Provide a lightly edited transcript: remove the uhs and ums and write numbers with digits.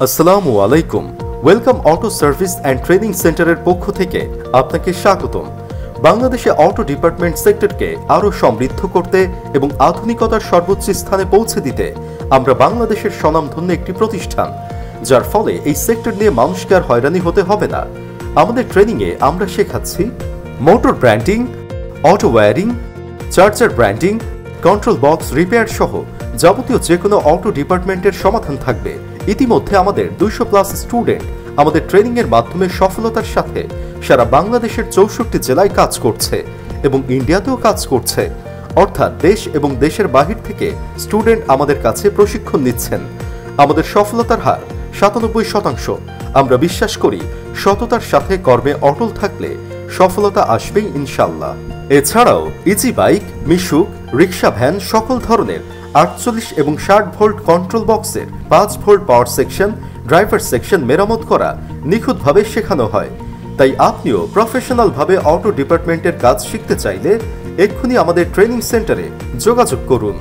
আসসালামু আলাইকুম। Welcome auto service and training সেন্টারের পক্ষ থেকে আপনাকে স্বাগতম। বাংলাদেশে অটো ডিপার্টমেন্ট সেক্টরকে আরও সমৃদ্ধ করতে এবং আধুনিকতার সর্বোচ্চ স্থানে পৌঁছে দিতে আমরা বাংলাদেশের স্বনামধন্য একটি প্রতিষ্ঠান, যার ফলে এই সেক্টর নিয়ে মানুষকে আর হয়রানি হতে হবে না। আমাদের ট্রেনিংয়ে আমরা শেখাচ্ছি motor branding, auto wiring, charger branding, control box repair সহ যাবতীয় যে কোনো অটো ডিপার্টমেন্টের সমাধান থাকবে। ইতিমধ্যে আমাদের 200+ স্টুডেন্ট আমাদের ট্রেনিংয়ের মাধ্যমে সফলতার সাথে সারা বাংলাদেশের 64 জেলায় কাজ করছে এবং ইন্ডিয়াতেও কাজ করছে। অর্থাৎ দেশ এবং দেশের বাহির থেকে স্টুডেন্ট আমাদের কাছে প্রশিক্ষণ নিচ্ছেন। আমাদের সফলতার হার 97%। আমরা বিশ্বাস করি সততার সাথে কর্মে অটল থাকলে সফলতা আসবেই ইনশাল্লাহ। এছাড়াও ইজি বাইক, মিশুক, রিক্সা, ভ্যান সকল ধরনের 48 এবং 60 ভোল্ট কন্ট্রোল বক্সের 5 volt power section, driver section মেরামত করা নিখুঁতভাবে শেখানো হয়। তাই আপনিও প্রফেশনালভাবে অটো ডিপার্টমেন্টের কাজ শিখতে চাইলে এক্ষুনি আমাদের ট্রেনিং সেন্টারে যোগাযোগ করুন।